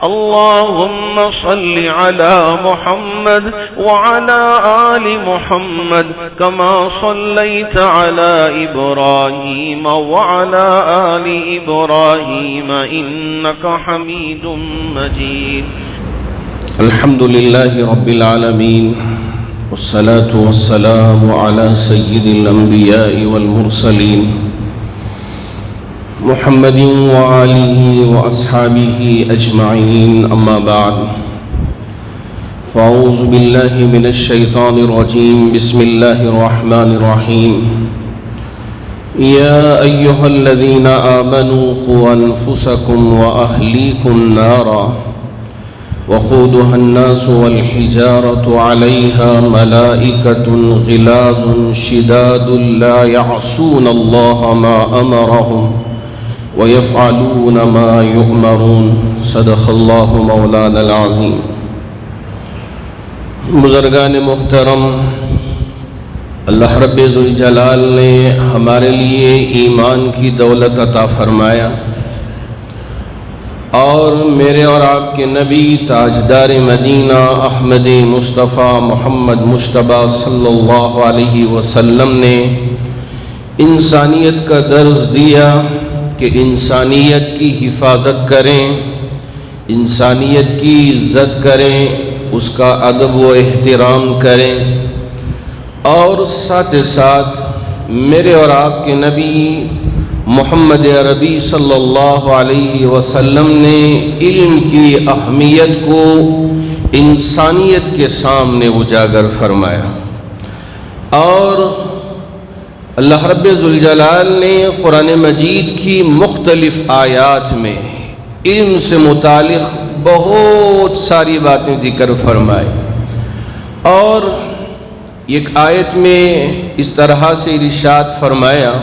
اللهم صل على محمد وعلى آل محمد كما صليت على إبراهيم وعلى آل إبراهيم إنك حميد مجيد. الحمد لله رب العالمين والصلاة والسلام على سيد الأنبياء والمرسلين محمد وآله وأصحابه أجمعين. أما بعد، فأعوذ بالله من الشيطان الرجيم. بسم الله الرحمن الرحيم. يا أيها الذين آمنوا قوا أنفسكم وأهليكم نارا وقودها الناس والحجارة عليها ملائكة غلاظ شداد لا يعصون الله ما أمرهم ويفعلون ما يؤمرون. صدق اللہ مولانا العظیم. بزرگان محترم، اللہ رب ذوالجلال نے ہمارے لیے ایمان کی دولت عطا فرمایا اور میرے اور آپ کے نبی تاجدار مدینہ احمد مصطفیٰ محمد مجتبیٰ صلی اللہ علیہ وسلم نے انسانیت کا درس دیا کہ انسانیت کی حفاظت کریں، انسانیت کی عزت کریں، اس کا ادب و احترام کریں. اور ساتھ ساتھ میرے اور آپ کے نبی محمد عربی صلی اللہ علیہ وسلم نے علم کی اہمیت کو انسانیت کے سامنے اجاگر فرمایا. اور اللہ رب ذوالجلال نے قرآن مجید کی مختلف آیات میں علم سے متعلق بہت ساری باتیں ذکر فرمائی. اور ایک آیت میں اس طرح سے ارشاد فرمایا،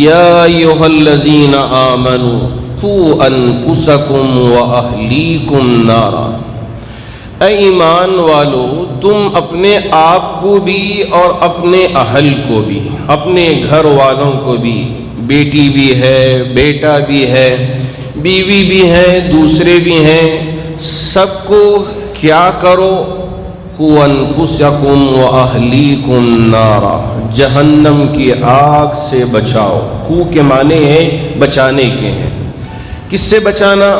یا ایھا الذین آمنوا قوا انفسکم واہلیکم نارا. اے ایمان والو، تم اپنے آپ کو بھی اور اپنے اہل کو بھی، اپنے گھر والوں کو بھی، بیٹی بھی ہے، بیٹا بھی ہے، بیوی بھی ہے، دوسرے بھی ہیں، سب کو کیا کرو؟ قوا انفسکم واہلیکم نارا، جہنم کی آگ سے بچاؤ. قو کے معنی ہیں بچانے کے ہیں. کس سے بچانا؟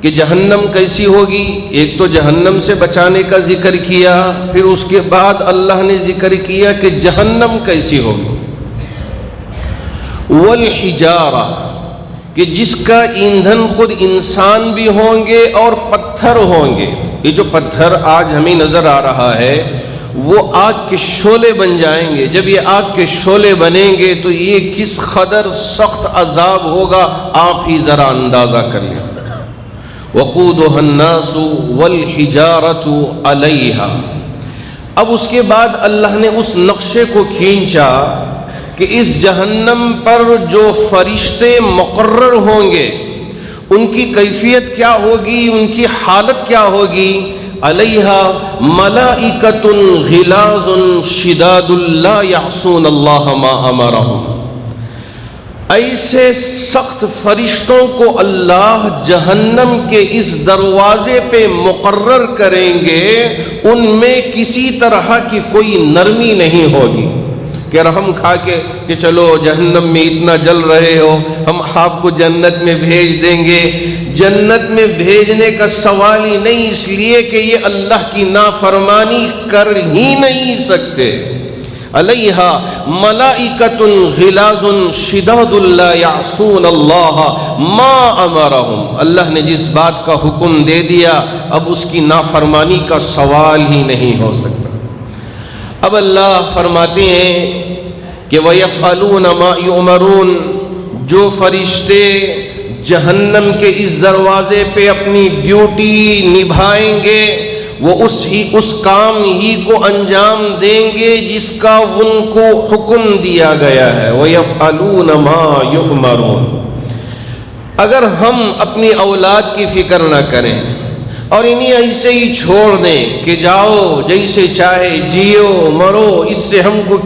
کہ جہنم کیسی ہوگی؟ ایک تو جہنم سے بچانے کا ذکر کیا، پھر اس کے بعد اللہ نے ذکر کیا کہ جہنم کیسی ہوگی. والحجارہ، کہ جس کا ایندھن خود انسان بھی ہوں گے اور پتھر ہوں گے. یہ جو پتھر آج ہمیں نظر آ رہا ہے وہ آگ کے شعلے بن جائیں گے. جب یہ آگ کے شعلے بنیں گے تو یہ کس قدر سخت عذاب ہوگا آپ ہی ذرا اندازہ کر لیں. وقودها الناس والحجارة علیہا. اب اس کے بعد اللہ نے اس نقشے کو کھینچا کہ اس جہنم پر جو فرشتے مقرر ہوں گے ان کی کیفیت کیا ہوگی، ان کی حالت کیا ہوگی؟ علیہا ملائکۃ غلاظ شداد لا یعصون اللہ ما امرہم. ایسے سخت فرشتوں کو اللہ جہنم کے اس دروازے پہ مقرر کریں گے، ان میں کسی طرح کی کوئی نرمی نہیں ہوگی کہ رحم کھا کے کہ چلو جہنم میں اتنا جل رہے ہو، ہم آپ کو جنت میں بھیج دیں گے. جنت میں بھیجنے کا سوال ہی نہیں، اس لیے کہ یہ اللہ کی نافرمانی کر ہی نہیں سکتے. علیہا ملائکۃ غلاظ شداد لا یعصون اللہ ما امرہم. اللہ نے جس بات کا حکم دے دیا اب اس کی نافرمانی کا سوال ہی نہیں ہو سکتا. اب اللہ فرماتے ہیں کہ وَيَفْعَلُونَ مَا يُؤْمَرُونَ. جو فرشتے جہنم کے اس دروازے پہ اپنی ڈیوٹی نبھائیں گے وہ اس کام ہی کو انجام دیں گے جس کا ان کو حکم دیا گیا ہے. وَيَفْعَلُونَ مَا يُؤْمَرُونَ. اگر ہم اپنی اولاد کی فکر نہ کریں اور انہیں ایسے ہی چھوڑ دیں کہ جاؤ جیسے چاہے جیو مرو، اس سے ہم کو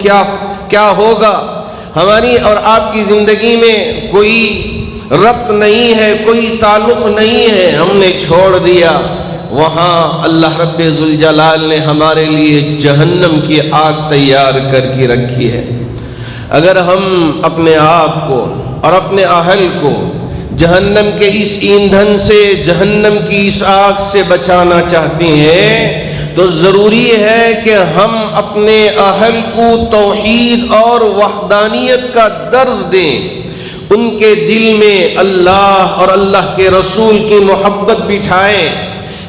کیا ہوگا؟ ہماری اور آپ کی زندگی میں کوئی ربط نہیں ہے، کوئی تعلق نہیں ہے، ہم نے چھوڑ دیا، وہاں اللہ رب ذوالجلال نے ہمارے لیے جہنم کی آگ تیار کر کے رکھی ہے۔ اگر ہم اپنے آپ کو اور اپنے اہل کو جہنم کے اس ایندھن سے، جہنم کی اس آگ سے بچانا چاہتے ہیں تو ضروری ہے کہ ہم اپنے اہل کو توحید اور وحدانیت کا درس دیں، ان کے دل میں اللہ اور اللہ کے رسول کی محبت بٹھائیں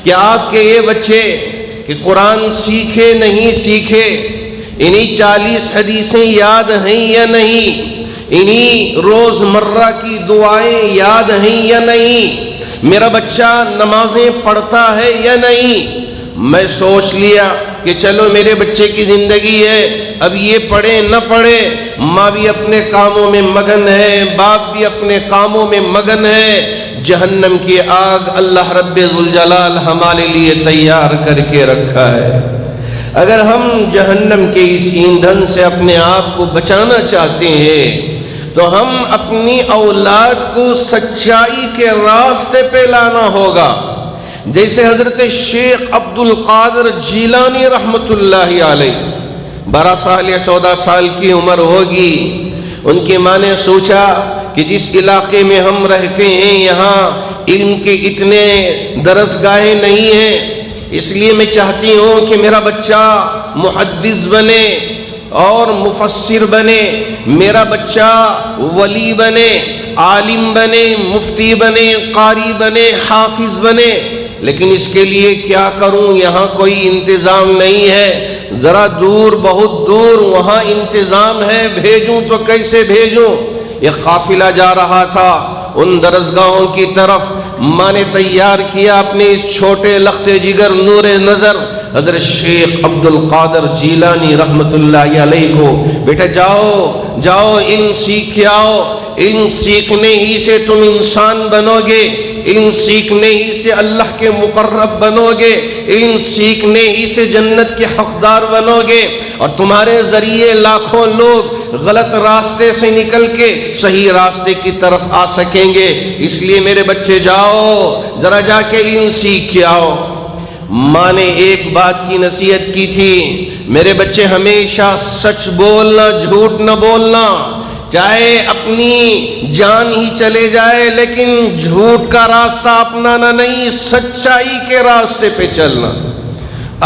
کہ آپ کے یہ بچے کہ قرآن سیکھے نہیں سیکھے، انہی 40 حدیثیں یاد ہیں یا نہیں، انہی روز مرہ کی دعائیں یاد ہیں یا نہیں، میرا بچہ نمازیں پڑھتا ہے یا نہیں۔ میں سوچ لیا کہ چلو میرے بچے کی زندگی ہے، اب یہ پڑھے نہ پڑھے، ماں بھی اپنے کاموں میں مگن ہے، باپ بھی اپنے کاموں میں مگن ہے، جہنم کی آگ اللہ رب ذوالجلال ہمارے لیے تیار کر کے رکھا ہے۔ اگر ہم جہنم کے اس ایندھن سے اپنے آپ کو بچانا چاہتے ہیں تو ہم اپنی اولاد کو سچائی کے راستے پہ لانا ہوگا، جیسے حضرت شیخ عبد القادر جیلانی رحمت اللہ علیہ 12 سال یا 14 سال کی عمر ہوگی، ان کی ماں نے سوچا کہ جس علاقے میں ہم رہتے ہیں یہاں علم کے اتنے درسگاہیں نہیں ہیں، اس لیے میں چاہتی ہوں کہ میرا بچہ محدث بنے اور مفسر بنے، میرا بچہ ولی بنے، عالم بنے، مفتی بنے، قاری بنے، حافظ بنے، لیکن اس کے لیے کیا کروں، یہاں کوئی انتظام نہیں ہے، ذرا دور، بہت دور وہاں انتظام ہے، بھیجوں تو کیسے بھیجوں؟ یہ قافلہ جا رہا تھا ان درسگاہوں کی طرف، ماں نے تیار کیا اپنے اس چھوٹے لخت جگر نور نظر حضرت شیخ عبد القادر جیلانی رحمت اللہ علیہ کو، بیٹا جاؤ جاؤ علم سیکھ آؤ، علم سیکھنے ہی سے تم انسان بنو گے، علم سیکھنے ہی سے اللہ کے مقرب بنو گے، علم سیکھنے ہی سے جنت کے حقدار بنو گے، اور تمہارے ذریعے لاکھوں لوگ غلط راستے سے نکل کے صحیح راستے کی طرف آ سکیں گے، اس لیے میرے بچے جاؤ ذرا جا کے علم سیکھ کے آؤ۔ ماں نے ایک بات کی نصیحت کی تھی، میرے بچے ہمیشہ سچ بولنا، جھوٹ نہ بولنا، چاہے اپنی جان ہی چلے جائے لیکن جھوٹ کا راستہ اپنانا نہیں، سچائی کے راستے پہ چلنا۔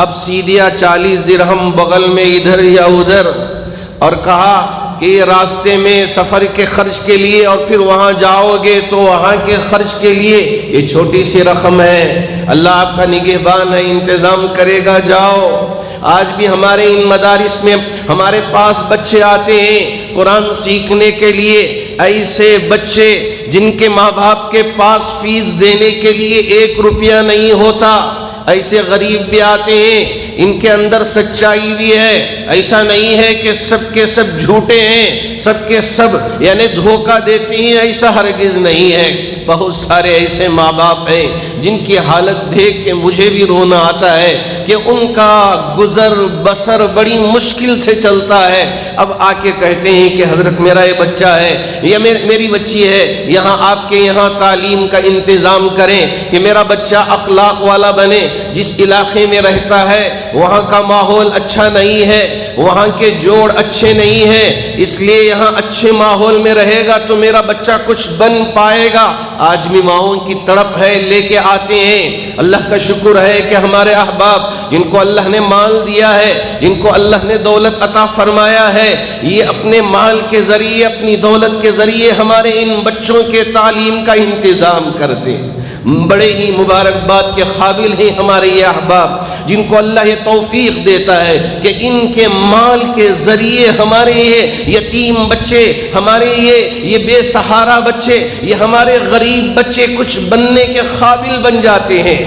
اب سیدھیا 40 درہم بغل میں ادھر یا ادھر، اور کہا کہ یہ راستے میں سفر کے خرچ کے لیے، اور پھر وہاں جاؤ گے تو وہاں کے خرچ کے لیے یہ چھوٹی سی رقم ہے، اللہ آپ کا نگہبان ہے، انتظام کرے گا، جاؤ۔ آج بھی ہمارے ان مدارس میں ہمارے پاس بچے آتے ہیں قرآن سیکھنے کے لیے، ایسے بچے جن کے ماں باپ کے پاس فیس دینے کے لیے 1 روپیہ نہیں ہوتا، ایسے غریب بھی آتے ہیں، ان کے اندر سچائی بھی ہے، ایسا نہیں ہے کہ سب کے سب جھوٹے ہیں، سب کے سب یعنی دھوکہ دیتے ہیں، ایسا ہرگز نہیں ہے۔ بہت سارے ایسے ماں باپ ہیں جن کی حالت دیکھ کے مجھے بھی رونا آتا ہے کہ ان کا گزر بسر بڑی مشکل سے چلتا ہے، اب آ کے کہتے ہیں کہ حضرت میرا یہ بچہ ہے یا میری بچی ہے، یہاں آپ کے یہاں تعلیم کا انتظام کریں کہ میرا بچہ اخلاق والا بنے، جس علاقے میں رہتا ہے وہاں کا ماحول اچھا نہیں ہے، وہاں کے جوڑ اچھے نہیں ہیں، اس لیے یہاں اچھے ماحول میں رہے گا تو میرا بچہ کچھ بن پائے گا۔ آج بھی ماؤں کی تڑپ ہے، لے کے آتے ہیں۔ اللہ کا شکر ہے کہ ہمارے احباب جن کو اللہ نے مال دیا ہے، جن کو اللہ نے دولت عطا فرمایا ہے، یہ اپنے مال کے ذریعے، اپنی دولت کے ذریعے ہمارے ان بچوں کے تعلیم کا انتظام کرتے ہیں۔ بڑے ہی مبارکباد کے قابل ہیں ہمارے یہ احباب جن کو اللہ یہ توفیق دیتا ہے کہ ان کے مال کے ذریعے ہمارے یہ یتیم بچے، ہمارے یہ بے سہارا بچے، یہ ہمارے غریب بچے کچھ بننے کے قابل بن جاتے ہیں۔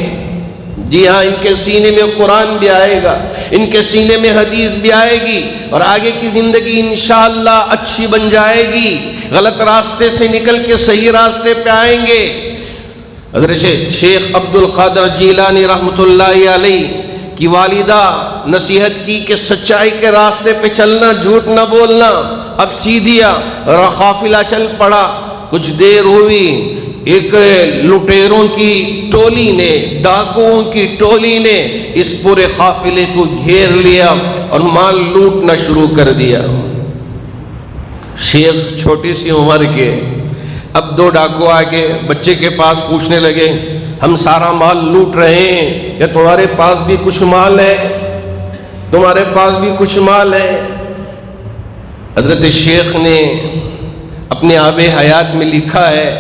جی ہاں، ان کے سینے میں قرآن بھی آئے گا، ان کے سینے میں حدیث بھی آئے گی، اور آگے کی زندگی انشاءاللہ اچھی بن جائے گی، غلط راستے سے نکل کے صحیح راستے پہ آئیں گے۔ حضرت شیخ عبد القادر جیلانی رحمت اللہ علیہ کی والدہ نصیحت کی کہ سچائی کے راستے پہ چلنا، جھوٹ نہ بولنا۔ اب سیدھیا قافلہ چل پڑا، کچھ دیر ہوئی، ایک لٹیروں کی ٹولی نے، ڈاکوؤں کی ٹولی نے اس پورے قافلے کو گھیر لیا اور مال لوٹنا شروع کر دیا۔ شیخ چھوٹی سی عمر کے، اب دو ڈاکو آگے بچے کے پاس پوچھنے لگے، ہم سارا مال لوٹ رہے ہیں، کیا تمہارے پاس بھی کچھ مال ہے؟ تمہارے پاس بھی کچھ مال ہے؟ حضرت شیخ نے اپنے آب حیات میں لکھا ہے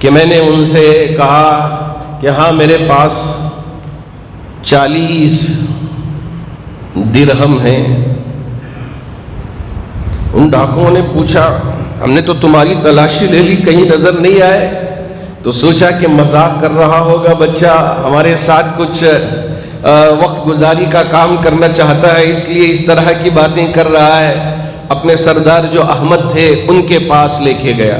کہ میں نے ان سے کہا کہ ہاں میرے پاس 40 درہم ہیں۔ ان ڈاکوؤں نے پوچھا، ہم نے تو تمہاری تلاشی لے لی، کہیں نظر نہیں آئے، تو سوچا کہ مذاق کر رہا ہوگا بچہ، ہمارے ساتھ کچھ وقت گزاری کا کام کرنا چاہتا ہے، اس لیے اس طرح کی باتیں کر رہا ہے۔ اپنے سردار جو احمد تھے ان کے پاس لے کے گیا۔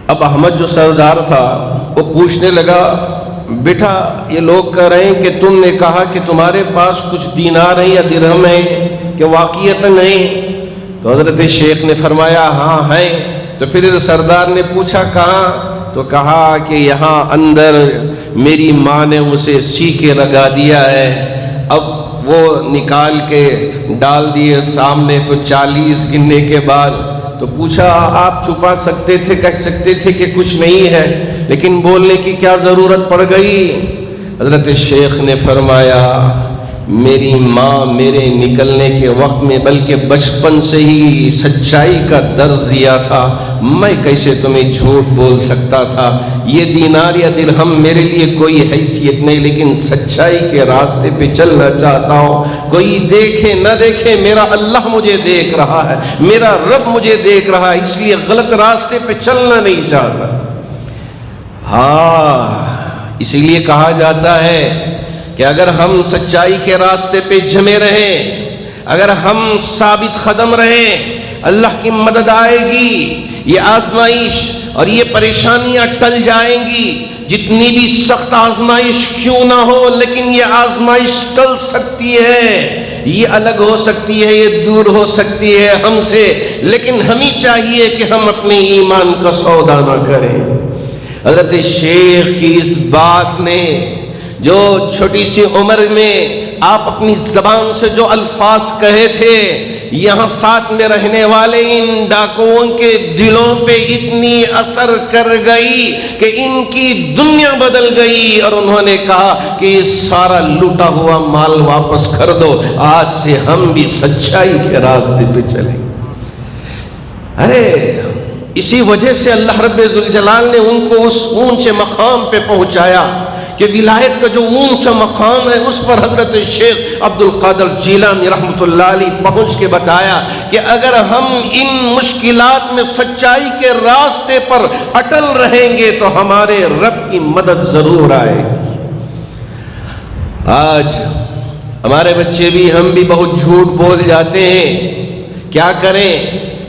اب احمد جو سردار تھا وہ پوچھنے لگا، بیٹا یہ لوگ کہہ رہے ہیں کہ تم نے کہا کہ تمہارے پاس کچھ دینار ہیں یا درہم ہیں، کہ واقعیت نہیں؟ تو حضرت شیخ نے فرمایا ہاں ہیں۔ تو پھر سردار نے پوچھا کہاں؟ تو کہا کہ یہاں اندر میری ماں نے اسے سی کے لگا دیا ہے۔ اب وہ نکال کے ڈال دیے سامنے، تو 40 گننے کے بعد تو پوچھا آپ چھپا سکتے تھے، کہہ سکتے تھے کہ کچھ نہیں ہے، لیکن بولنے کی کیا ضرورت پڑ گئی؟ حضرت شیخ نے فرمایا میری ماں میرے نکلنے کے وقت میں بلکہ بچپن سے ہی سچائی کا درس دیا تھا، میں کیسے تمہیں جھوٹ بول سکتا تھا؟ یہ دینار یا درہم میرے لیے کوئی حیثیت نہیں، لیکن سچائی کے راستے پہ چلنا چاہتا ہوں۔ کوئی دیکھے نہ دیکھے، میرا اللہ مجھے دیکھ رہا ہے، میرا رب مجھے دیکھ رہا ہے، اس لیے غلط راستے پہ چلنا نہیں چاہتا۔ ہاں، اسی لیے کہا جاتا ہے کہ اگر ہم سچائی کے راستے پہ جمے رہیں، اگر ہم ثابت قدم رہیں، اللہ کی مدد آئے گی، یہ آزمائش اور یہ پریشانیاں ٹل جائیں گی۔ جتنی بھی سخت آزمائش کیوں نہ ہو، لیکن یہ آزمائش ٹل سکتی ہے، یہ الگ ہو سکتی ہے، یہ دور ہو سکتی ہے ہم سے، لیکن ہمیں چاہیے کہ ہم اپنے ایمان کا سودا نہ کریں۔ حضرت شیخ کی اس بات نے، جو چھوٹی سی عمر میں آپ اپنی زبان سے جو الفاظ کہے تھے، یہاں ساتھ میں رہنے والے ان ڈاکوؤں کے دلوں پہ اتنی اثر کر گئی کہ ان کی دنیا بدل گئی، اور انہوں نے کہا کہ یہ سارا لوٹا ہوا مال واپس کر دو، آج سے ہم بھی سچائی کے راستے پہ چلیں۔ ارے اسی وجہ سے اللہ رب ذوالجلال نے ان کو اس اونچے مقام پہ پہنچایا کہ ولایت کا جو اونچا مقام ہے اس پر حضرت شیخ عبد القادر جیلانی رحمۃ اللہ علیہ پہنچ کے بتایا کہ اگر ہم ان مشکلات میں سچائی کے راستے پر اٹل رہیں گے تو ہمارے رب کی مدد ضرور آئے گی۔ آج ہمارے بچے بھی، ہم بھی بہت جھوٹ بول جاتے ہیں، کیا کریں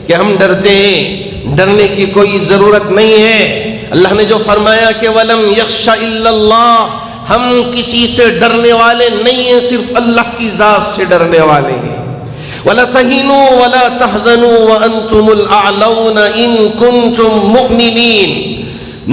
کہ ہم ڈرتے ہیں۔ ڈرنے کی کوئی ضرورت نہیں ہے۔ اللہ نے جو فرمایا کہ وَلَمْ يَخْشَ إِلَّا اللَّهِ، ہم کسی سے ڈرنے والے نہیں ہیں، صرف اللہ کی ذات سے ڈرنے والے ہیں۔ وَلَا تَهِنُوا وَلَا تَحْزَنُوا وَأَنْتُمُ الْأَعْلَوْنَ إِن كُنتُم مُؤْمِنِينَ۔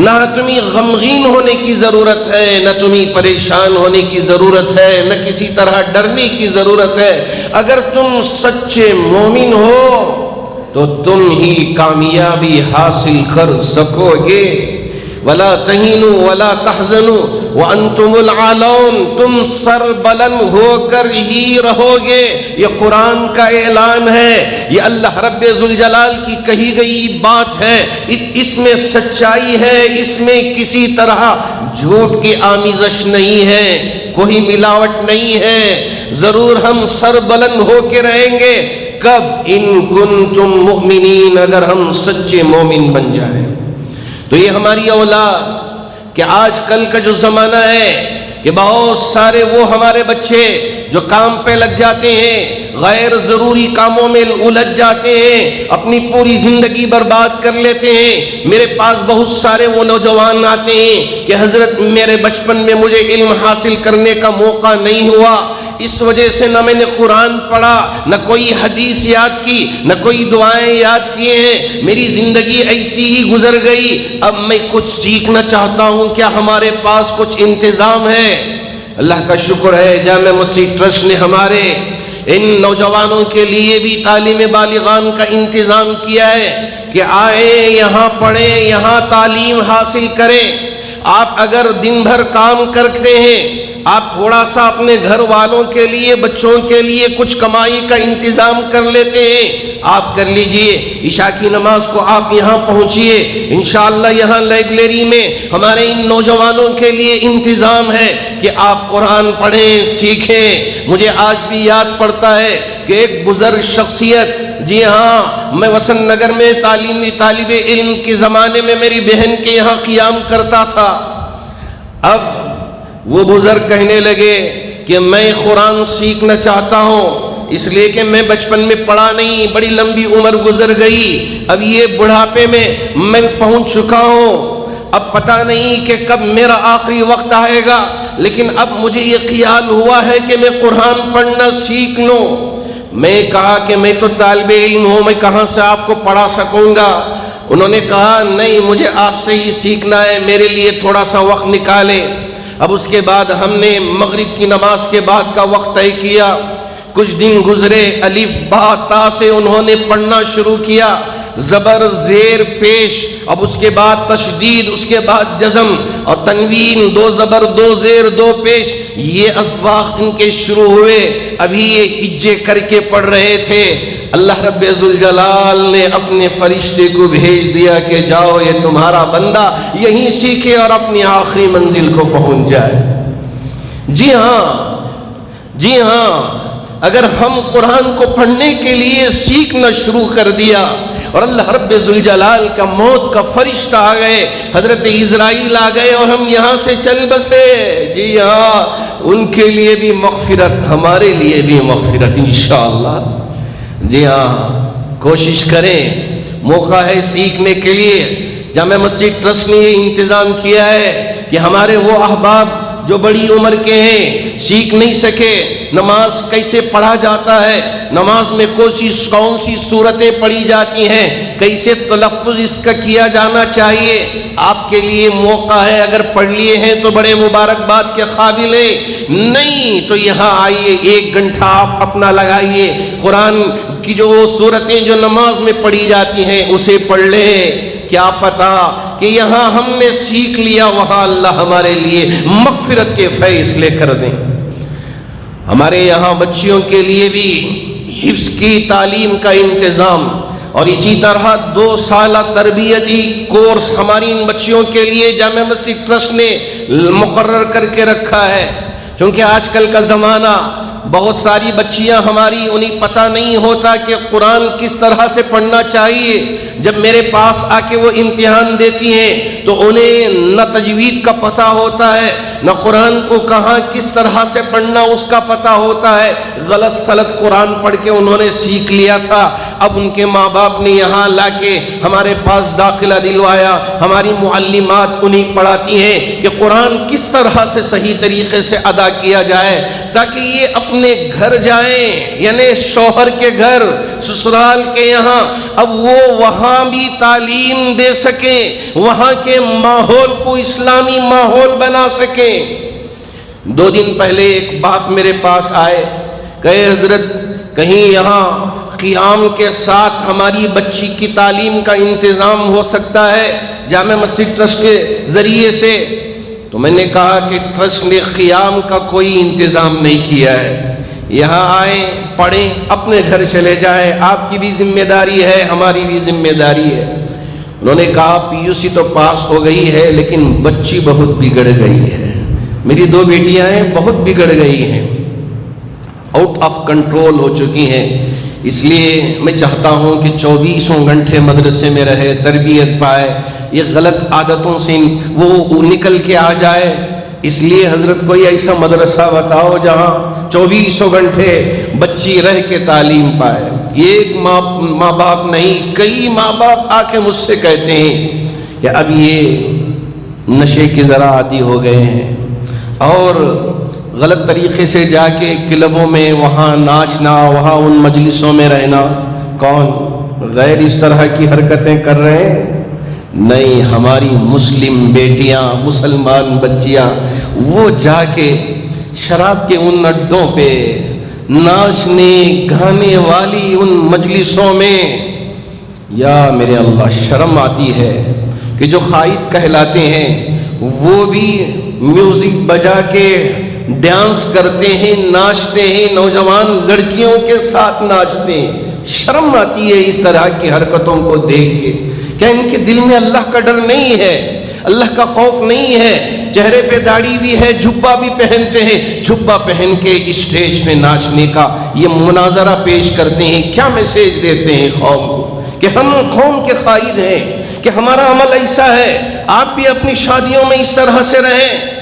نہ تمہیں غمگین ہونے کی ضرورت ہے، نہ تمہیں پریشان ہونے کی ضرورت ہے، نہ کسی طرح ڈرنے کی ضرورت ہے۔ اگر تم سچے مومن ہو تو تم ہی کامیابی حاصل کر سکو گے۔ ولا تہینوا ولا تحزنوا وانتم العالون، تم سر بلند ہو کر ہی رہو گے۔ یہ قرآن کا اعلان ہے، یہ اللہ رب ذوالجلال کی کہی گئی بات ہے، اس میں سچائی ہے، اس میں کسی طرح جھوٹ کی آمیزش نہیں ہے، کوئی ملاوٹ نہیں ہے۔ ضرور ہم سر بلند ہو کے رہیں گے۔ کب؟ ان کنتم مؤمنین، اگر ہم سچے مومن بن جائیں۔ تو یہ ہماری اولاد، کہ آج کل کا جو زمانہ ہے کہ بہت سارے وہ ہمارے بچے جو کام پہ لگ جاتے ہیں، غیر ضروری کاموں میں الجھ جاتے ہیں، اپنی پوری زندگی برباد کر لیتے ہیں۔ میرے پاس بہت سارے وہ نوجوان آتے ہیں کہ حضرت میرے بچپن میں مجھے علم حاصل کرنے کا موقع نہیں ہوا، اس وجہ سے نہ میں نے قرآن پڑھا، نہ کوئی حدیث یاد کی، نہ کوئی دعائیں یاد کیے ہیں، میری زندگی ایسی ہی گزر گئی۔ اب میں کچھ سیکھنا چاہتا ہوں، کیا ہمارے پاس کچھ انتظام ہے؟ اللہ کا شکر ہے جامع مسجد ٹرسٹ نے ہمارے ان نوجوانوں کے لیے بھی تعلیم بالغان کا انتظام کیا ہے کہ آئیں یہاں پڑھیں، یہاں تعلیم حاصل کریں۔ آپ اگر دن بھر کام کرتے ہیں، آپ تھوڑا سا اپنے گھر والوں کے لیے، بچوں کے لیے کچھ کمائی کا انتظام کر لیتے ہیں، آپ کر لیجئے۔ عشاء کی نماز کو آپ یہاں پہنچیے، انشاءاللہ یہاں لائبریری میں ہمارے ان نوجوانوں کے لیے انتظام ہے کہ آپ قرآن پڑھیں، سیکھیں۔ مجھے آج بھی یاد پڑتا ہے کہ ایک بزرگ شخصیت، جی ہاں، میں وسن نگر میں طالب علم کے زمانے میں میری بہن کے یہاں قیام کرتا تھا۔ اب وہ بزرگ کہنے لگے کہ میں قرآن سیکھنا چاہتا ہوں، اس لیے کہ میں بچپن میں پڑھا نہیں، بڑی لمبی عمر گزر گئی، اب یہ بڑھاپے میں پہنچ چکا ہوں، اب پتہ نہیں کہ کب میرا آخری وقت آئے گا، لیکن اب مجھے یہ خیال ہوا ہے کہ میں قرآن پڑھنا سیکھ لوں۔ میں کہا کہ میں تو طالب علم ہوں، میں کہاں سے آپ کو پڑھا سکوں گا؟ انہوں نے کہا نہیں، مجھے آپ سے ہی سیکھنا ہے، میرے لیے تھوڑا سا وقت نکالے۔ اب اس کے بعد ہم نے مغرب کی نماز کے بعد کا وقت طے کیا، کچھ دن گزرے، الف با تا سے انہوں نے پڑھنا شروع کیا، زبر زیر پیش، اب اس کے بعد تشدید، اس کے بعد جزم اور تنوین، دو زبر دو زیر دو پیش، یہ اسباق ان کے شروع ہوئے۔ ابھی یہ ہجے کر کے پڑھ رہے تھے، اللہ رب ذوالجلال نے اپنے فرشتے کو بھیج دیا کہ جاؤ، یہ تمہارا بندہ یہیں سیکھے اور اپنی آخری منزل کو پہنچ جائے۔ جی ہاں، جی ہاں، اگر ہم قرآن کو پڑھنے کے لیے سیکھنا شروع کر دیا اور اللہ رب ذوالجلال کا موت کا فرشتہ آ گئے، حضرت اسرائیل آ گئے اور ہم یہاں سے چل بسے، جی ہاں، ان کے لیے بھی مغفرت، ہمارے لیے بھی مغفرت انشاءاللہ۔ جی ہاں، کوشش کریں، موقع ہے سیکھنے کے لیے۔ جامع مسجد ٹرسٹ نے یہ انتظام کیا ہے کہ ہمارے وہ احباب جو بڑی عمر کے ہیں، سیکھ نہیں سکے نماز کیسے پڑھا جاتا ہے، نماز میں کون سی صورتیں پڑھی جاتی ہیں، کیسے تلفظ اس کا کیا جانا چاہیے، آپ کے لیے موقع ہے۔ اگر پڑھ لیے ہیں تو بڑے مبارکباد کے قابل ہیں، نہیں تو یہاں آئیے، 1 گھنٹہ آپ اپنا لگائیے، قرآن کی جو صورتیں جو نماز میں پڑھی جاتی ہیں اسے پڑھ لیں۔ کیا پتا کہ یہاں ہم نے سیکھ لیا، وہاں اللہ ہمارے لیے مغفرت کے فیصلے کر دیں۔ ہمارے یہاں بچیوں کے لیے بھی حفظ کی تعلیم کا انتظام اور اسی طرح 2 سالہ تربیتی کورس ہماری ان بچیوں کے لیے جامع مسجد ٹرسٹ نے مقرر کر کے رکھا ہے، کیونکہ آج کل کا زمانہ، بہت ساری بچیاں ہماری انہیں پتہ نہیں ہوتا کہ قرآن کس طرح سے پڑھنا چاہیے۔ جب میرے پاس آ کے وہ امتحان دیتی ہیں تو انہیں نہ تجوید کا پتہ ہوتا ہے، نہ قرآن کو کہاں کس طرح سے پڑھنا اس کا پتہ ہوتا ہے، غلط سلط قرآن پڑھ کے انہوں نے سیکھ لیا تھا۔ اب ان کے ماں باپ نے یہاں لا کے ہمارے پاس داخلہ دلوایا، ہماری معلمات انہیں پڑھاتی ہیں کہ قرآن کس طرح سے صحیح طریقے سے ادا کیا جائے، تاکہ یہ اپنے گھر جائیں، یعنی شوہر کے گھر، سسرال کے یہاں، اب وہ وہاں بھی تعلیم دے سکیں، وہاں کے ماحول کو اسلامی ماحول بنا سکیں۔ 2 دن پہلے ایک باپ میرے پاس آئے، کہے حضرت کہیں یہاں قیام کے ساتھ ہماری بچی کی تعلیم کا انتظام ہو سکتا ہے جامع مسجد ٹرسٹ کے ذریعے سے؟ تو میں نے کہا کہ ٹرسٹ نے قیام کا کوئی انتظام نہیں کیا ہے، یہاں آئیں، پڑھیں، اپنے گھر چلے جائیں، آپ کی بھی ذمہ داری ہے، ہماری بھی ذمہ داری ہے۔ انہوں نے کہا PUC تو پاس ہو گئی ہے لیکن بچی بہت بگڑ گئی ہے، میری 2 بیٹیاں ہیں، بہت بگڑ گئی ہیں، آؤٹ آف کنٹرول ہو چکی ہیں، اس لیے میں چاہتا ہوں کہ 24 گھنٹے مدرسے میں رہے، تربیت پائے، یہ غلط عادتوں سے وہ نکل کے آ جائے۔ اس لیے حضرت کوئی ایسا مدرسہ بتاؤ جہاں 24 گھنٹے بچی رہ کے تعلیم پائے۔ ایک ماں باپ نہیں، کئی ماں باپ آ کے مجھ سے کہتے ہیں کہ اب یہ نشے کی ذرا عادی ہو گئے ہیں اور غلط طریقے سے جا کے کلبوں میں وہاں ناچنا، وہاں ان مجلسوں میں رہنا، کون غیر اس طرح کی حرکتیں کر رہے ہیں؟ نہیں، ہماری مسلم بیٹیاں، مسلمان بچیاں وہ جا کے شراب کے ان اڈوں پہ ناچنے گانے والی ان مجلسوں میں، یا میرے اللہ شرم آتی ہے کہ جو قائد کہلاتے ہیں وہ بھی میوزک بجا کے ڈانس کرتے ہیں، ناچتے ہیں، نوجوان لڑکیوں کے ساتھ ناچتے ہیں۔ شرم آتی ہے اس طرح کی حرکتوں کو دیکھ کے۔ کیا ان کے دل میں اللہ کا ڈر نہیں ہے؟ اللہ کا خوف نہیں ہے؟ چہرے پہ داڑھی بھی ہے، جھبا بھی پہنتے ہیں، جھبا پہن کے اسٹیج پہ ناچنے کا یہ مناظرہ پیش کرتے ہیں۔ کیا میسیج دیتے ہیں قوم کو کہ ہم قوم کے قائد ہیں، کہ ہمارا عمل ایسا ہے، آپ بھی اپنی شادیوں میں اس طرح سے رہیں؟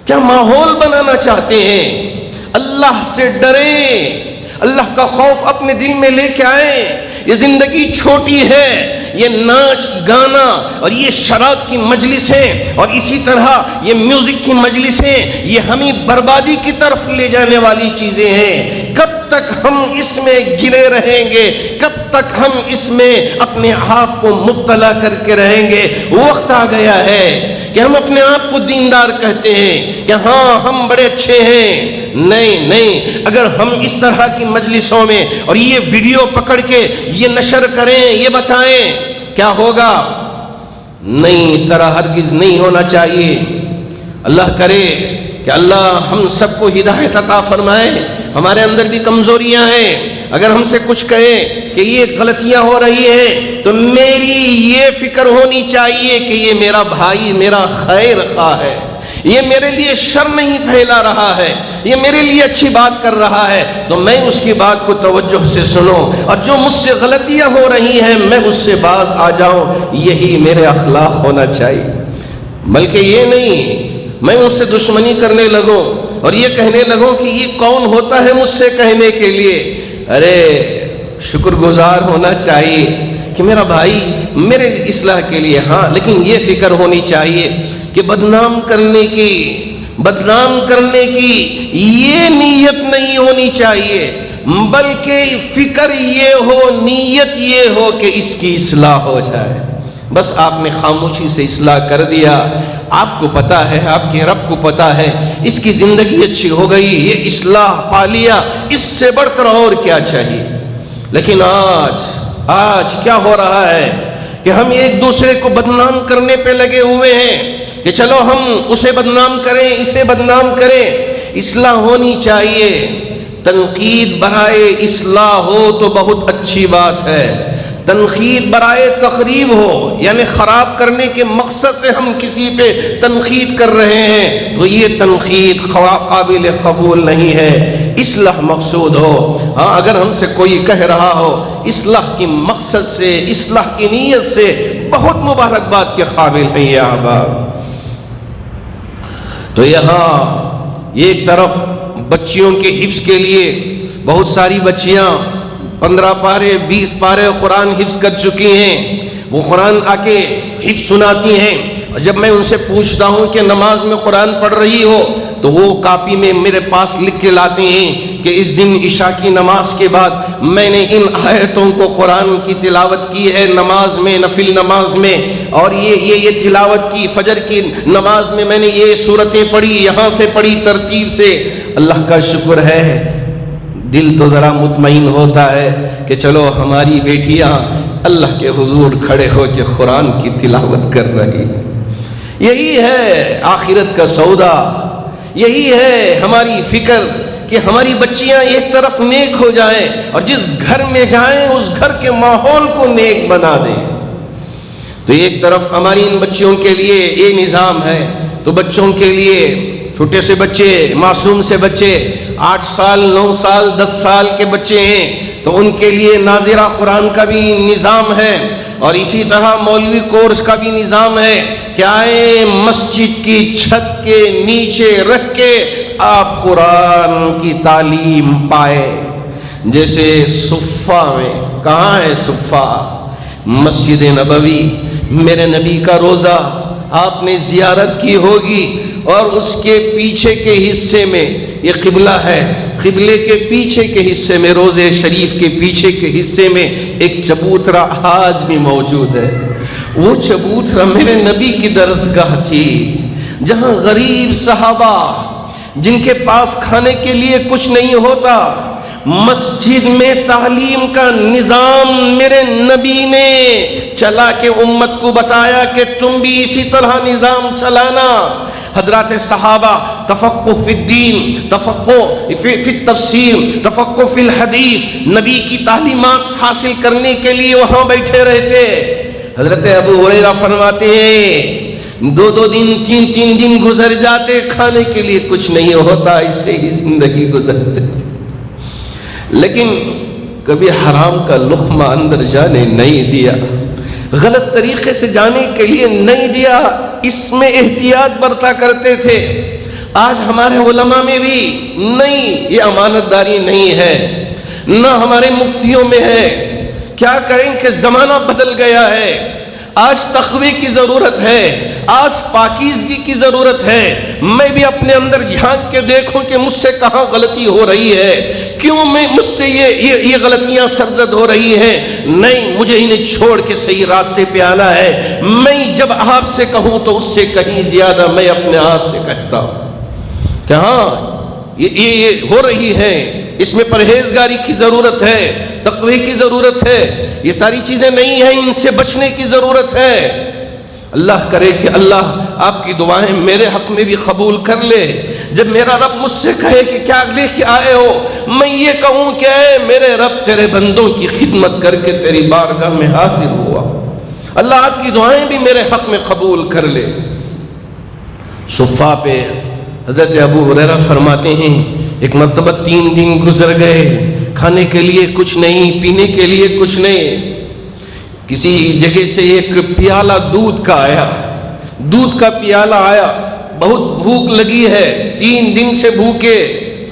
کیا ماحول بنانا چاہتے ہیں؟ اللہ سے ڈریں، اللہ کا خوف اپنے دل میں لے کے آئیں۔ یہ زندگی چھوٹی ہے، یہ ناچ گانا اور یہ شراب کی مجلسیں اور اسی طرح یہ میوزک کی مجلسیں یہ ہمیں بربادی کی طرف لے جانے والی چیزیں ہیں۔ کب تک ہم اس میں گرے رہیں گے؟ کب تک ہم اس میں اپنے آپ کو مبتلا کر کے رہیں گے؟ وقت آ گیا ہے کہ ہم اپنے آپ کو دیندار کہتے ہیں کہ ہاں ہم بڑے اچھے ہیں۔ نہیں، اگر ہم اس طرح کی مجلسوں میں اور یہ ویڈیو پکڑ کے یہ نشر کریں، یہ بتائیں، کیا ہوگا؟ نہیں، اس طرح ہرگز نہیں ہونا چاہیے۔ اللہ کرے کہ اللہ ہم سب کو ہدایت عطا فرمائے۔ ہمارے اندر بھی کمزوریاں ہیں، اگر ہم سے کچھ کہے کہ یہ غلطیاں ہو رہی ہیں تو میری یہ فکر ہونی چاہیے کہ یہ میرا بھائی میرا خیر خواہ ہے، یہ میرے لیے شر نہیں پھیلا رہا ہے، یہ میرے لیے اچھی بات کر رہا ہے، تو میں اس کی بات کو توجہ سے سنوں، اور جو مجھ سے غلطیاں ہو رہی ہیں میں اس سے باز آ جاؤں۔ یہی میرے اخلاق ہونا چاہیے، بلکہ یہ نہیں میں اس سے دشمنی کرنے لگوں اور یہ کہنے لگوں کہ یہ کون ہوتا ہے مجھ سے کہنے کے لیے۔ ارے شکر گزار ہونا چاہیے کہ میرا بھائی میرے اصلاح کے لیے، ہاں، لیکن یہ فکر ہونی چاہیے کہ بدنام کرنے کی یہ نیت نہیں ہونی چاہیے، بلکہ فکر یہ ہو، نیت یہ ہو کہ اس کی اصلاح ہو جائے۔ بس آپ نے خاموشی سے اصلاح کر دیا، آپ کو پتا ہے، آپ کے رب کو پتا ہے، اس کی زندگی اچھی ہو گئی، یہ اصلاح پا لیا، اس سے بڑھ کر اور کیا چاہیے۔ لیکن آج کیا ہو رہا ہے کہ ہم ایک دوسرے کو بدنام کرنے پہ لگے ہوئے ہیں کہ چلو ہم اسے بدنام کریں، اسے بدنام کریں۔ اصلاح ہونی چاہیے، تنقید برائے اصلاح ہو تو بہت اچھی بات ہے، تنقید برائے تخریب ہو یعنی خراب کرنے کے مقصد سے ہم کسی پہ تنقید کر رہے ہیں تو یہ تنقید قابل قبول نہیں ہے۔ اصلاح مقصود ہو، ہاں، اگر ہم سے کوئی کہہ رہا ہو اصلاح کی مقصد سے، اصلاح کی نیت سے، بہت مبارکباد کے قابل ہیں یہ احباب۔ تو یہاں ایک طرف بچیوں کے حفظ کے لیے بہت ساری بچیاں 15 پارے 20 پارے قرآن حفظ کر چکی ہیں، وہ قرآن آ کے حفظ سناتی ہیں، اور جب میں ان سے پوچھتا ہوں کہ نماز میں قرآن پڑھ رہی ہو تو وہ کاپی میں میرے پاس لکھ کے لاتے ہیں کہ اس دن عشاء کی نماز کے بعد میں نے ان آیتوں کو قرآن کی تلاوت کی ہے نماز میں، نفل نماز میں، اور یہ تلاوت کی فجر کی نماز میں میں نے یہ سورتیں پڑھی، یہاں سے پڑھی ترتیب سے۔ اللہ کا شکر ہے، دل تو ذرا مطمئن ہوتا ہے کہ چلو ہماری بیٹیاں اللہ کے حضور کھڑے ہو کے قرآن کی تلاوت کر رہی۔ یہی ہے آخرت کا سودا، یہی ہے ہماری فکر کہ ہماری بچیاں ایک طرف نیک ہو جائیں اور جس گھر میں جائیں اس گھر کے ماحول کو نیک بنا دیں۔ تو ایک طرف ہماری ان بچیوں کے لیے یہ نظام ہے، تو بچوں کے لیے چھوٹے سے بچے، معصوم سے بچے، 8 سال 9 سال 10 سال کے بچے ہیں تو ان کے لیے ناظرہ قرآن کا بھی نظام ہے، اور اسی طرح مولوی کورس کا بھی نظام ہے کہ آئے مسجد کی چھت کے نیچے رکھ کے آپ قرآن کی تعلیم پائے۔ جیسے صفہ میں، کہاں ہے صفہ؟ مسجد نبوی، میرے نبی کا روزہ آپ نے زیارت کی ہوگی، اور اس کے پیچھے کے حصے میں یہ قبلہ ہے، قبلے کے پیچھے کے حصے میں، روضے شریف کے پیچھے کے حصے میں ایک چبوترا آج بھی موجود ہے۔ وہ چبوترا میرے نبی کی درسگاہ تھی، جہاں غریب صحابہ جن کے پاس کھانے کے لیے کچھ نہیں ہوتا، مسجد میں تعلیم کا نظام میرے نبی نے چلا کے امت کو بتایا کہ تم بھی اسی طرح نظام چلانا۔ حضرات صحابہ تفقہ فی الدین، تفقہ فی التفسیر، تفقہ فی الحدیث، نبی کی تعلیمات حاصل کرنے کے لیے وہاں بیٹھے رہتے۔ حضرت ابو ہریرہ فرماتے ہیں 2 دن 3 دن گزر جاتے، کھانے کے لیے کچھ نہیں ہوتا، اسے ہی زندگی گزر جاتی، لیکن کبھی حرام کا لقمہ اندر جانے نہیں دیا، غلط طریقے سے جانے کے لیے نہیں دیا، اس میں احتیاط برتا کرتے تھے۔ آج ہمارے علماء میں بھی نہیں، یہ امانت داری نہیں ہے، نہ ہمارے مفتیوں میں ہے۔ کیا کریں کہ زمانہ بدل گیا ہے، آج تقوی کی ضرورت ہے، آج پاکیزگی کی ضرورت ہے۔ میں بھی اپنے اندر جھانک کے دیکھوں کہ مجھ سے کہاں غلطی ہو رہی ہے، کیوں مجھ سے یہ غلطیاں سرزد ہو رہی ہیں۔ نہیں، مجھے انہیں چھوڑ کے صحیح راستے پہ آنا ہے۔ میں جب آپ سے کہوں تو اس سے کہیں زیادہ میں اپنے آپ سے کہتا ہوں کہ ہاں یہ ہو رہی ہے، اس میں پرہیزگاری کی ضرورت ہے، تقوی کی ضرورت ہے، یہ ساری چیزیں نہیں ہیں، ان سے بچنے کی ضرورت ہے۔ اللہ کرے کہ اللہ آپ کی دعائیں میرے حق میں بھی قبول کر لے۔ جب میرا رب مجھ سے کہے کہ کیا لے کے آئے ہو، میں یہ کہوں کہ اے میرے رب، تیرے بندوں کی خدمت کر کے تیری بارگاہ میں حاضر ہوا، اللہ آپ کی دعائیں بھی میرے حق میں قبول کر لے۔ صفہ پہ حضرت ابو ہریرہ فرماتے ہیں ایک مرتبہ 3 دن گزر گئے، کھانے کے لیے کچھ نہیں، پینے کے لیے کچھ نہیں۔ کسی جگہ سے ایک پیالہ دودھ کا آیا، دودھ کا پیالہ آیا، بہت بھوک لگی ہے، 3 دن سے بھوکے،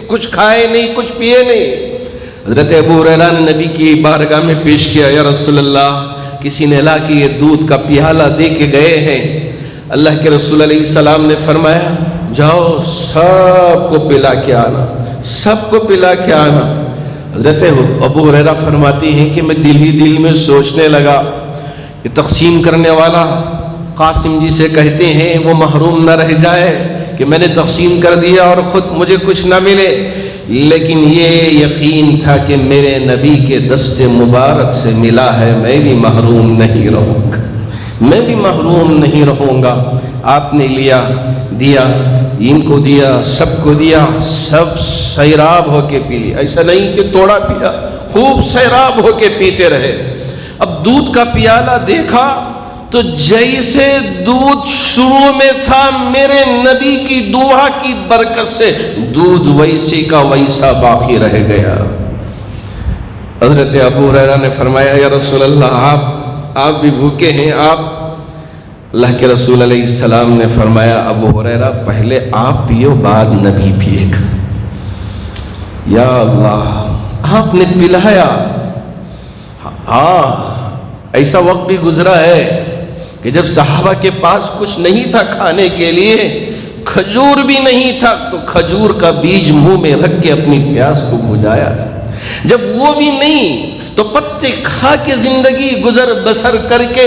کچھ کھائے نہیں، کچھ پیے نہیں۔ حضرت ابو ہریرہ نے نبی کی بارگاہ میں پیش کیا، یا رسول اللہ، کسی نے لا کے یہ دودھ کا پیالہ دے کے گئے ہیں۔ اللہ کے رسول علیہ السلام نے فرمایا جاؤ سب کو پلا کے آنا، سب کو پلا کے آنا۔ حضرت ابو ہریرہ فرماتی ہیں کہ میں دل ہی دل میں سوچنے لگا کہ تقسیم کرنے والا قاسم جی سے کہتے ہیں وہ محروم نہ رہ جائے کہ میں نے تقسیم کر دیا اور خود مجھے کچھ نہ ملے، لیکن یہ یقین تھا کہ میرے نبی کے دست مبارک سے ملا ہے، میں بھی محروم نہیں رہوں گا، میں بھی محروم نہیں رہوں گا۔ آپ نے لیا، دیا، ان کو دیا، سب کو دیا، سب سیراب ہو کے پی لیا، ایسا نہیں کہ توڑا پیا، خوب سیراب ہو کے پیتے رہے۔ اب دودھ کا پیالہ دیکھا تو جیسے دودھ شروع میں تھا میرے نبی کی دعا کی برکت سے دودھ ویسے کا ویسا باقی رہ گیا۔ حضرت ابو ہریرہ نے فرمایا یا رسول اللہ آپ بھی بھوکے ہیں۔ اللہ کے رسول علیہ السلام نے فرمایا ابو ہریرہ پہلے آپ پیو بعد نبی پیے گا۔ یا اللہ، آپ نے پلایا۔ ہاں، ایسا وقت بھی گزرا ہے کہ جب صحابہ کے پاس کچھ نہیں تھا کھانے کے لیے، کھجور بھی نہیں تھا، تو کھجور کا بیج منہ میں رکھ کے اپنی پیاس کو بجھایا تھا۔ جب وہ بھی نہیں تو پتے کھا کے زندگی گزر بسر کر کے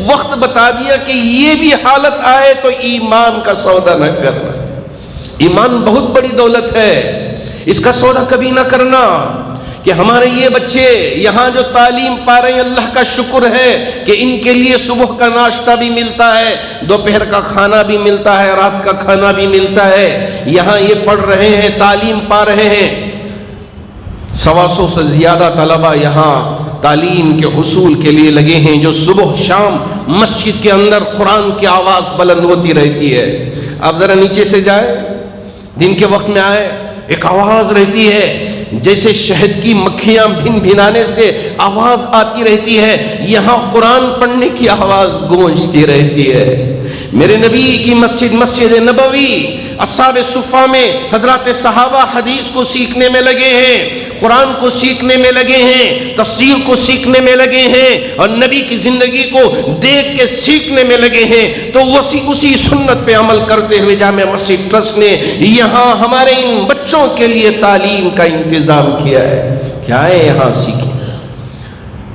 وقت بتا دیا کہ یہ بھی حالت آئے تو ایمان کا سودا نہ کرنا۔ ایمان بہت بڑی دولت ہے، اس کا سودا کبھی نہ کرنا۔ کہ ہمارے یہ بچے یہاں جو تعلیم پا رہے ہیں، اللہ کا شکر ہے کہ ان کے لیے صبح کا ناشتہ بھی ملتا ہے، دوپہر کا کھانا بھی ملتا ہے، رات کا کھانا بھی ملتا ہے۔ یہاں یہ پڑھ رہے ہیں، تعلیم پا رہے ہیں۔ 125 سے زیادہ طلبہ یہاں تعلیم کے حصول کے لیے لگے ہیں، جو صبح شام مسجد کے اندر قرآن کی آواز بلند ہوتی رہتی ہے۔ آپ ذرا نیچے سے جائیں، دن کے وقت میں آئے، ایک آواز رہتی ہے جیسے شہد کی مکھیاں بھن بھنانے سے آواز آتی رہتی ہے، یہاں قرآن پڑھنے کی آواز گونجتی رہتی ہے۔ میرے نبی کی مسجد، مسجد نبوی، اصحاب صفہ میں حضرات صحابہ حدیث کو سیکھنے میں لگے ہیں، قرآن کو سیکھنے میں لگے ہیں، تفسیر کو سیکھنے میں لگے ہیں اور نبی کی زندگی کو دیکھ کے سیکھنے میں لگے ہیں، تو اسی سنت پہ عمل کرتے ہوئے جامع مسجد ٹرسٹ نے یہاں ہمارے ان بچوں کے لیے تعلیم کا انتظام کیا ہے کہ آئے یہاں سیکھیں۔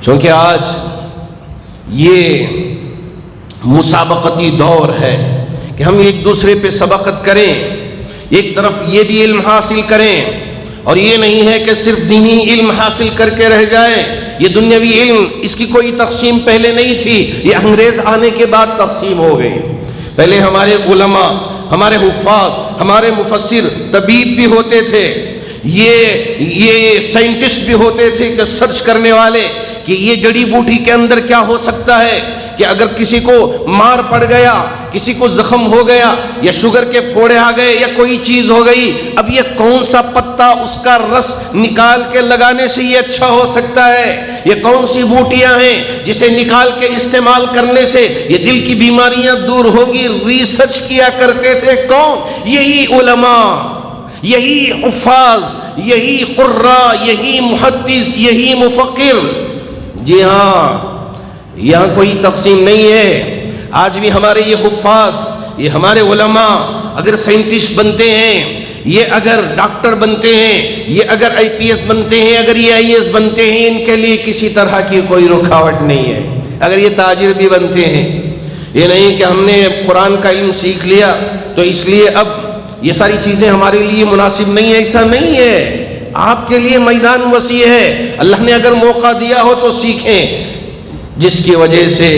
چونکہ آج یہ مسابقتی دور ہے کہ ہم ایک دوسرے پہ سبقت کریں، ایک طرف یہ بھی علم حاصل کریں، اور یہ نہیں ہے کہ صرف دینی علم حاصل کر کے رہ جائیں۔ یہ دنیاوی علم اس کی کوئی تقسیم پہلے نہیں تھی، یہ انگریز آنے کے بعد تقسیم ہو گئی۔ پہلے ہمارے علماء، ہمارے حفاظ، ہمارے مفسر، طبیب بھی ہوتے تھے، یہ سائنٹسٹ بھی ہوتے تھے کہ سرچ کرنے والے کہ یہ جڑی بوٹی کے اندر کیا ہو سکتا ہے، کہ اگر کسی کو مار پڑ گیا، کسی کو زخم ہو گیا، یا شوگر کے پھوڑے آ گئے، یا کوئی چیز ہو گئی، اب یہ کون سا پتا اس کا رس نکال کے لگانے سے یہ اچھا ہو سکتا ہے، یہ کون سی بوٹیاں ہیں جسے نکال کے استعمال کرنے سے یہ دل کی بیماریاں دور ہوگی، ریسرچ کیا کرتے تھے کون؟ یہی علماء، یہی حفاظ، یہی قراء، یہی محدث، یہی مفکر۔ جی ہاں، یہاں کوئی تقسیم نہیں ہے۔ آج بھی ہمارے یہ حفاظ، یہ ہمارے علماء اگر سائنٹسٹ بنتے ہیں، یہ اگر ڈاکٹر بنتے ہیں، یہ اگر آئی پی ایس بنتے ہیں، اگر یہ آئی ایس بنتے ہیں، ان کے لیے کسی طرح کی کوئی رکاوٹ نہیں ہے۔ اگر یہ تاجر بھی بنتے ہیں، یہ نہیں کہ ہم نے قرآن کا علم سیکھ لیا تو اس لیے اب یہ ساری چیزیں ہمارے لیے مناسب نہیں ہے، ایسا نہیں ہے۔ آپ کے لیے میدان وسیع ہے، اللہ نے اگر موقع دیا ہو تو سیکھیں۔ جس کی وجہ سے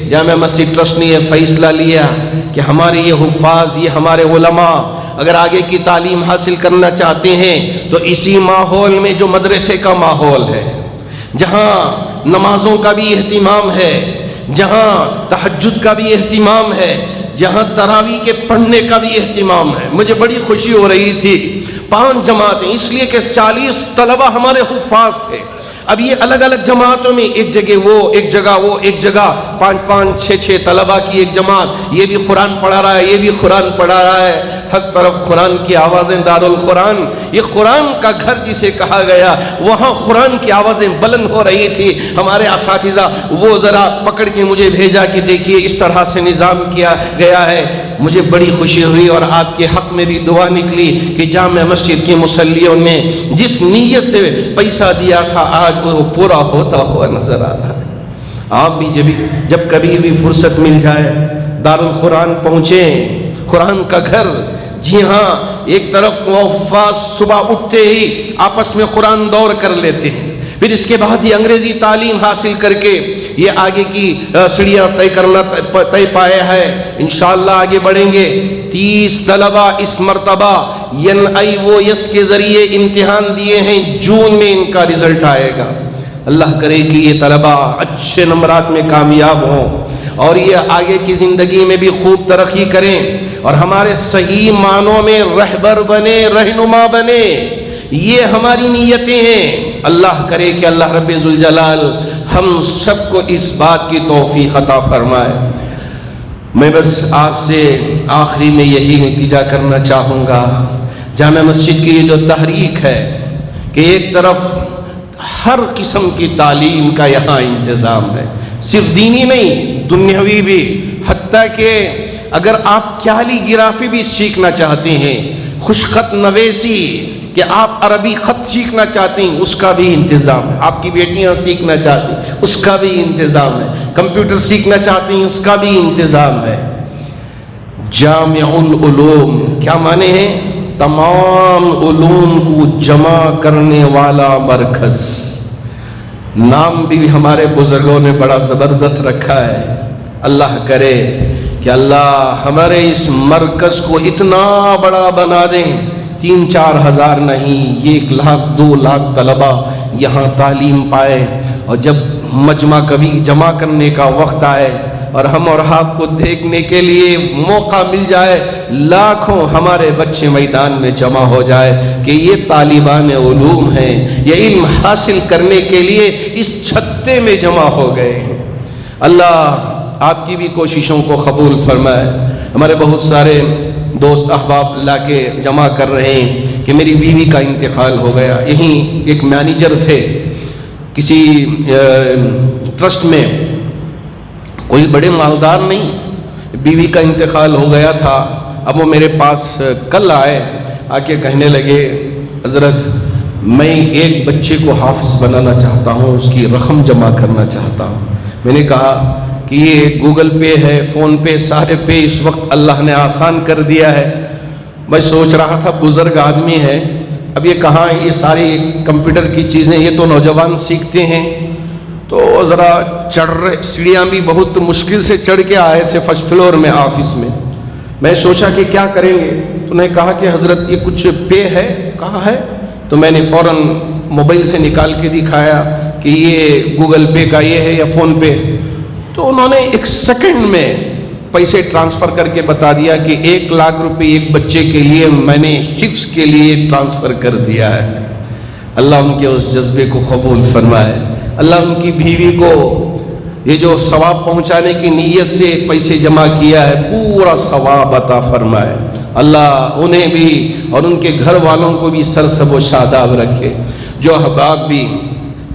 جامع مسجد ٹرسٹ نے یہ فیصلہ لیا کہ ہمارے یہ حفاظ، یہ ہمارے علماء اگر آگے کی تعلیم حاصل کرنا چاہتے ہیں تو اسی ماحول میں جو مدرسے کا ماحول ہے، جہاں نمازوں کا بھی اہتمام ہے، جہاں تہجد کا بھی اہتمام ہے، جہاں تراویح کے پڑھنے کا بھی اہتمام ہے۔ مجھے بڑی خوشی ہو رہی تھی، 5 جماعتیں، اس لیے کہ 40 طلبہ ہمارے حفاظ تھے۔ اب یہ الگ الگ جماعتوں میں ایک جگہ وہ، ایک جگہ وہ، ایک جگہ 5 6 طلبہ کی ایک جماعت، یہ بھی قرآن پڑھا رہا ہے، یہ بھی قرآن پڑھا رہا ہے، ہر طرف قرآن کی آوازیں، دارالقرآن، یہ قرآن کا گھر جسے کہا گیا، وہاں قرآن کی آوازیں بلند ہو رہی تھی۔ ہمارے اساتذہ وہ ذرا پکڑ کے مجھے بھیجا کہ دیکھیے اس طرح سے نظام کیا گیا ہے۔ مجھے بڑی خوشی ہوئی اور آپ کے حق میں بھی دعا نکلی کہ جامع مسجد کے مصلیوں نے جس نیت سے پیسہ دیا تھا آج وہ پورا ہوتا ہوا نظر آ رہا ہے۔ آپ بھی جب کبھی بھی فرصت مل جائے دارالقرآن پہنچیں، قرآن کا گھر۔ جی ہاں، ایک طرف حفاظ صبح اٹھتے ہی آپس میں قرآن دور کر لیتے ہیں، پھر اس کے بعد یہ انگریزی تعلیم حاصل کر کے یہ آگے کی سیڑھیاں طے پایا ہے۔ انشاءاللہ آگے بڑھیں گے۔ 30 طلبہ اس مرتبہ NIOS کے ذریعے امتحان دیے ہیں، جون میں ان کا رزلٹ آئے گا۔ اللہ کرے کہ یہ طلبہ اچھے نمبرات میں کامیاب ہوں اور یہ آگے کی زندگی میں بھی خوب ترقی کریں اور ہمارے صحیح معنوں میں رہبر بنے، رہنما بنے۔ یہ ہماری نیتیں ہیں۔ اللہ کرے کہ اللہ رب ذوالجلال ہم سب کو اس بات کی توفیق عطا فرمائے۔ میں بس آپ سے آخری میں یہی نتیجہ کرنا چاہوں گا، جامع مسجد کی یہ جو تحریک ہے کہ ایک طرف ہر قسم کی تعلیم کا یہاں انتظام ہے، صرف دینی نہیں، دنیاوی بھی، حتیٰ کہ اگر آپ کیلی گرافی بھی سیکھنا چاہتے ہیں، خوش خط نویسی، کہ آپ عربی خط سیکھنا چاہتے ہیں، اس کا بھی انتظام ہے۔ آپ کی بیٹیاں سیکھنا چاہتی ہیں، اس کا بھی انتظام ہے۔ کمپیوٹر سیکھنا چاہتے ہیں، اس کا بھی انتظام ہے۔ جامع العلوم کیا معنی ہے؟ تمام علوم کو جمع کرنے والا مرکز۔ نام بھی ہمارے بزرگوں نے بڑا زبردست رکھا ہے۔ اللہ کرے کہ اللہ ہمارے اس مرکز کو اتنا بڑا بنا دیں، 3-4 ہزار نہیں، 1 لاکھ 2 لاکھ طلبہ یہاں تعلیم پائے، اور جب مجمع کبھی جمع کرنے کا وقت آئے اور ہم اور آپ کو دیکھنے کے لیے موقع مل جائے، لاکھوں ہمارے بچے میدان میں جمع ہو جائے کہ یہ طالبان علوم ہیں، یہ علم حاصل کرنے کے لیے اس چھتے میں جمع ہو گئے ہیں۔ اللہ آپ کی بھی کوششوں کو قبول فرمائے۔ ہمارے بہت سارے دوست احباب لا کے جمع کر رہے ہیں کہ میری بیوی کا انتقال ہو گیا. یہیں ایک مینیجر تھے کسی ٹرسٹ میں، کوئی بڑے مالدار نہیں، بیوی کا انتقال ہو گیا تھا. اب وہ میرے پاس کل آئے، آ کے کہنے لگے حضرت میں ایک بچے کو حافظ بنانا چاہتا ہوں، اس کی رقم جمع کرنا چاہتا ہوں. میں نے کہا کہ یہ گوگل پے ہے، فون پے، سارے پے اس وقت اللہ نے آسان کر دیا ہے. میں سوچ رہا تھا بزرگ آدمی ہے، اب یہ کہاں یہ ساری کمپیوٹر کی چیزیں یہ تو نوجوان سیکھتے ہیں. تو ذرا چڑھ رہے، سیڑھیاں بھی بہت مشکل سے چڑھ کے آئے تھے فرسٹ فلور میں آفس میں. میں سوچا کہ کیا کریں گے، تو نے کہا کہ حضرت یہ کچھ پے ہے. کہا ہے، تو میں نے فوراً موبائل سے نکال کے دکھایا کہ یہ گوگل پے کا یہ ہے یا فون پے. تو انہوں نے ایک سیکنڈ میں پیسے ٹرانسفر کر کے بتا دیا کہ 1,00,000 روپے ایک بچے کے لیے میں نے حفظ کے لیے ٹرانسفر کر دیا ہے. اللہ ان کے اس جذبے کو قبول فرمائے. اللہ ان کی بیوی کو یہ جو ثواب پہنچانے کی نیت سے پیسے جمع کیا ہے پورا ثواب عطا فرمائے. اللہ انہیں بھی اور ان کے گھر والوں کو بھی سرسب و شاداب رکھے. جو احباب بھی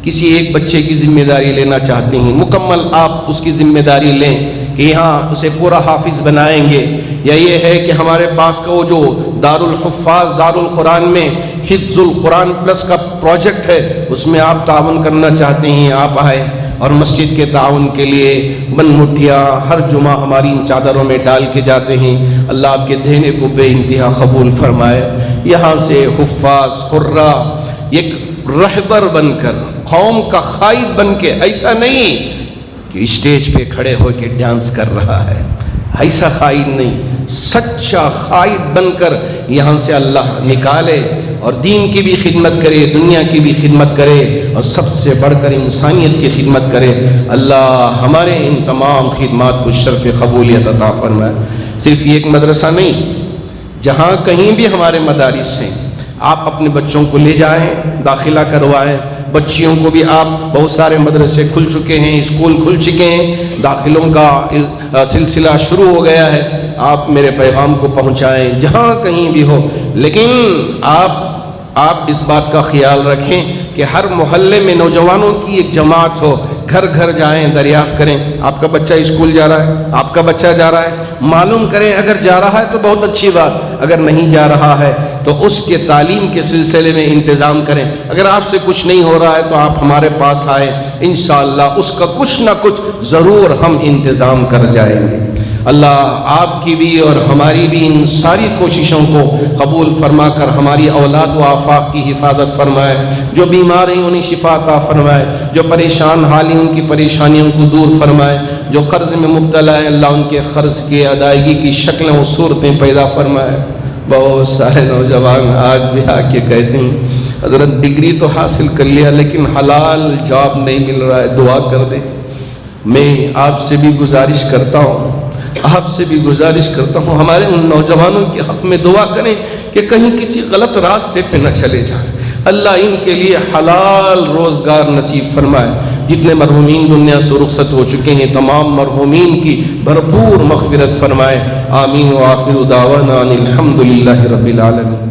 کسی ایک بچے کی ذمہ داری لینا چاہتے ہیں، مکمل آپ اس کی ذمہ داری لیں کہ یہاں اسے پورا حافظ بنائیں گے، یا یہ ہے کہ ہمارے پاس کا وہ جو دارالحفاظ دارالقرآن میں حفظ القرآن پلس کا پروجیکٹ ہے اس میں آپ تعاون کرنا چاہتے ہیں، آپ آئے اور مسجد کے تعاون کے لیے بن مٹھیاں ہر جمعہ ہماری ان چادروں میں ڈال کے جاتے ہیں. اللہ آپ کے دینے کو بے انتہا قبول فرمائے. یہاں سے حفاظ قرہ ایک رہبر بن کر، قوم کا قائد بن کے، ایسا نہیں کہ اسٹیج پہ کھڑے ہو کے ڈانس کر رہا ہے، ایسا قائد نہیں، سچا قائد بن کر یہاں سے اللہ نکالے اور دین کی بھی خدمت کرے، دنیا کی بھی خدمت کرے اور سب سے بڑھ کر انسانیت کی خدمت کرے. اللہ ہمارے ان تمام خدمات کو شرف قبولیت عطا فرمائے. صرف یہ ایک مدرسہ نہیں، جہاں کہیں بھی ہمارے مدارس ہیں آپ اپنے بچوں کو لے جائیں، داخلہ کروائیں. بچیوں کو بھی آپ، بہت سارے مدرسے کھل چکے ہیں، اسکول کھل چکے ہیں، داخلوں کا سلسلہ شروع ہو گیا ہے. آپ میرے پیغام کو پہنچائیں جہاں کہیں بھی ہو. لیکن آپ اس بات کا خیال رکھیں کہ ہر محلے میں نوجوانوں کی ایک جماعت ہو، گھر گھر جائیں، دریافت کریں آپ کا بچہ اسکول جا رہا ہے، آپ کا بچہ جا رہا ہے، معلوم کریں. اگر جا رہا ہے تو بہت اچھی بات، اگر نہیں جا رہا ہے تو اس کے تعلیم کے سلسلے میں انتظام کریں. اگر آپ سے کچھ نہیں ہو رہا ہے تو آپ ہمارے پاس آئیں، انشاءاللہ اس کا کچھ نہ کچھ ضرور ہم انتظام کر جائیں گے. اللہ آپ کی بھی اور ہماری بھی ان ساری کوششوں کو قبول فرما کر ہماری اولاد و آفاق کی حفاظت فرمائے. جو بیمار ہیں انہیں شفا عطا فرمائے، جو پریشان حال ہیں ان کی پریشانیوں کو دور فرمائے، جو قرض میں مبتلا ہیں اللہ ان کے قرض کی ادائیگی کی شکلیں و صورتیں پیدا فرمائے. بہت سارے نوجوان آج بھی آ کے کہتے ہیں حضرت ڈگری تو حاصل کر لیا لیکن حلال جاب نہیں مل رہا ہے، دعا کر دیں. میں آپ سے بھی گزارش کرتا ہوں ہمارے ان نوجوانوں کے حق میں دعا کریں کہ کہیں کسی غلط راستے پہ نہ چلے جائیں. اللہ ان کے لیے حلال روزگار نصیب فرمائے. جتنے مرحومین دنیا سے رخصت ہو چکے ہیں تمام مرحومین کی بھرپور مغفرت فرمائے. آمین. وآخر دعوانا ان الحمد للہ رب العالمین.